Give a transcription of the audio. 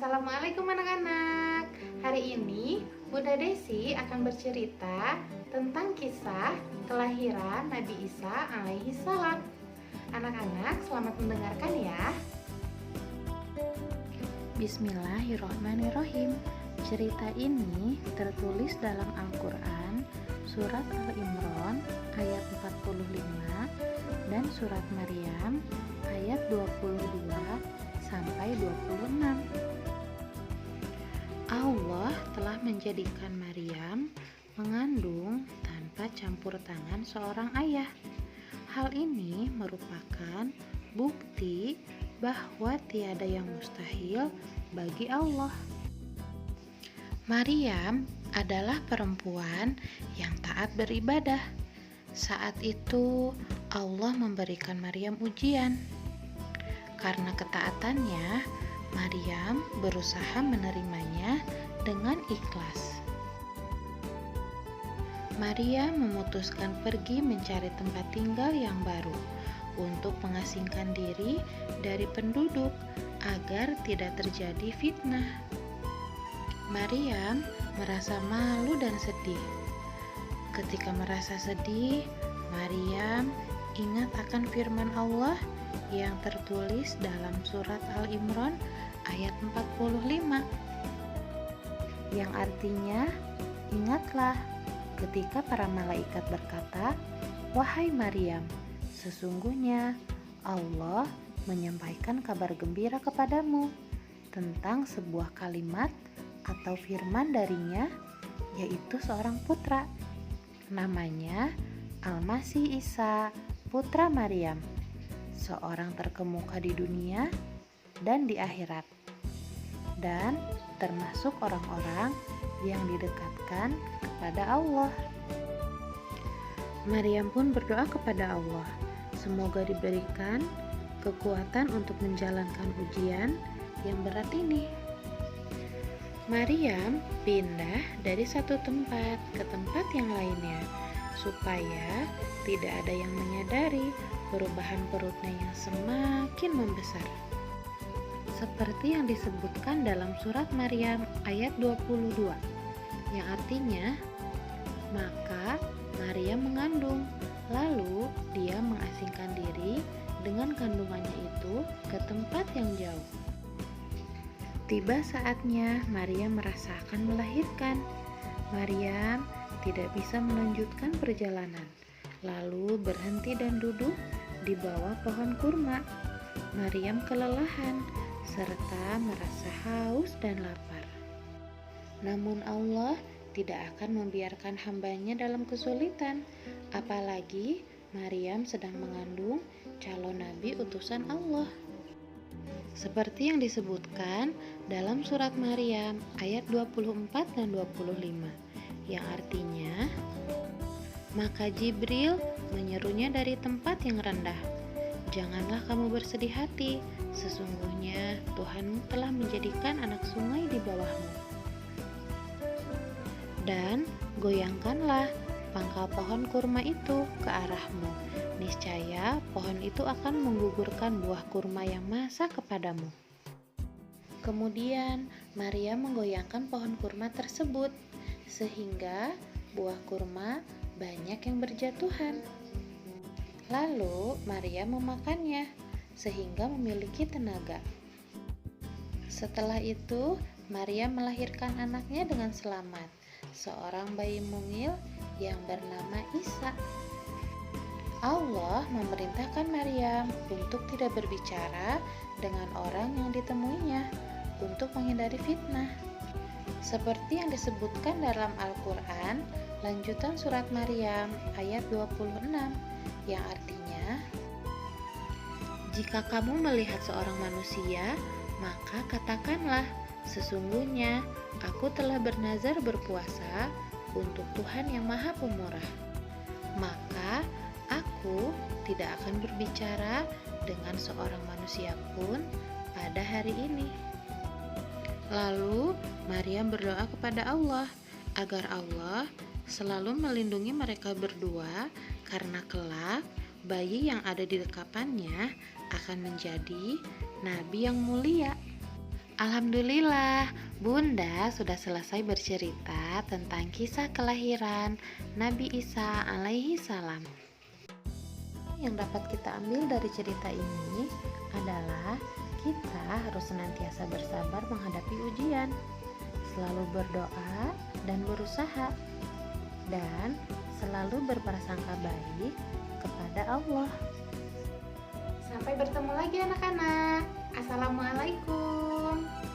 Assalamualaikum anak-anak. Hari ini Bunda Desi akan bercerita tentang kisah kelahiran Nabi Isa alaihi salam. Anak-anak selamat mendengarkan ya. Bismillahirrohmanirrohim. Cerita ini tertulis dalam Al-Quran Surat Al-Imran ayat 45 dan Surat Maryam ayat 22 sampai 26. Allah telah menjadikan Maryam mengandung tanpa campur tangan seorang ayah. Hal ini merupakan bukti bahwa tiada yang mustahil bagi Allah. Maryam adalah perempuan yang taat beribadah. Saat itu Allah memberikan Maryam ujian. Karena ketaatannya, Maryam berusaha menerimanya dengan ikhlas. Maryam memutuskan pergi mencari tempat tinggal yang baru untuk mengasingkan diri dari penduduk agar tidak terjadi fitnah. Maryam merasa malu dan sedih. Ketika merasa sedih, Maryam ingat akan firman Allah yang tertulis dalam surat Al-Imran ayat 45 yang artinya, ingatlah ketika para malaikat berkata, "Wahai Maryam, sesungguhnya Allah menyampaikan kabar gembira kepadamu tentang sebuah kalimat atau firman darinya, yaitu seorang putra. Namanya Al-Masih Isa, putra Maryam, seorang terkemuka di dunia dan di akhirat, dan termasuk orang-orang yang didekatkan kepada Allah." Maryam pun berdoa kepada Allah, semoga diberikan kekuatan untuk menjalankan ujian yang berat ini. Maryam pindah dari satu tempat ke tempat yang lainnya, supaya tidak ada yang menyadari perubahan perutnya yang semakin membesar. Seperti yang disebutkan dalam surat Maryam ayat 22, yang artinya, maka Maryam mengandung, lalu dia mengasingkan diri dengan kandungannya itu ke tempat yang jauh. Tiba saatnya Maryam merasakan melahirkan. Maryam tidak bisa melanjutkan perjalanan, lalu berhenti dan duduk di bawah pohon kurma. Maryam kelelahan serta merasa haus dan lapar. Namun Allah tidak akan membiarkan hambanya dalam kesulitan, apalagi Maryam sedang mengandung calon nabi utusan Allah. Seperti yang disebutkan dalam surat Maryam ayat 24 dan 25, yang artinya, maka Jibril menyerunya dari tempat yang rendah, "Janganlah kamu bersedih hati, sesungguhnya Tuhanmu telah menjadikan anak sungai di bawahmu. Dan goyangkanlah pangkal pohon kurma itu ke arahmu, niscaya pohon itu akan menggugurkan buah kurma yang masak kepadamu." Kemudian Maryam menggoyangkan pohon kurma tersebut, sehingga buah kurma banyak yang berjatuhan. Lalu Maryam memakannya, sehingga memiliki tenaga. Setelah itu, Maryam melahirkan anaknya dengan selamat, seorang bayi mungil yang bernama Isa. Allah memerintahkan Maryam untuk tidak berbicara dengan orang yang ditemuinya untuk menghindari fitnah. Seperti yang disebutkan dalam Al-Quran, lanjutan surat Maryam ayat 26, yang artinya, "Jika kamu melihat seorang manusia, maka katakanlah, sesungguhnya aku telah bernazar berpuasa untuk Tuhan yang Maha Pemurah. Maka aku tidak akan berbicara dengan seorang manusia pun pada hari ini." Lalu Maryam berdoa kepada Allah agar Allah selalu melindungi mereka berdua, karena kelak bayi yang ada di dekapannya akan menjadi nabi yang mulia. Alhamdulillah, Bunda sudah selesai bercerita tentang kisah kelahiran Nabi Isa alaihi salam. Yang dapat kita ambil dari cerita ini adalah kita harus senantiasa bersabar menghadapi ujian, selalu berdoa dan berusaha, dan selalu berprasangka baik kepada Allah. Sampai bertemu lagi anak-anak. Assalamualaikum.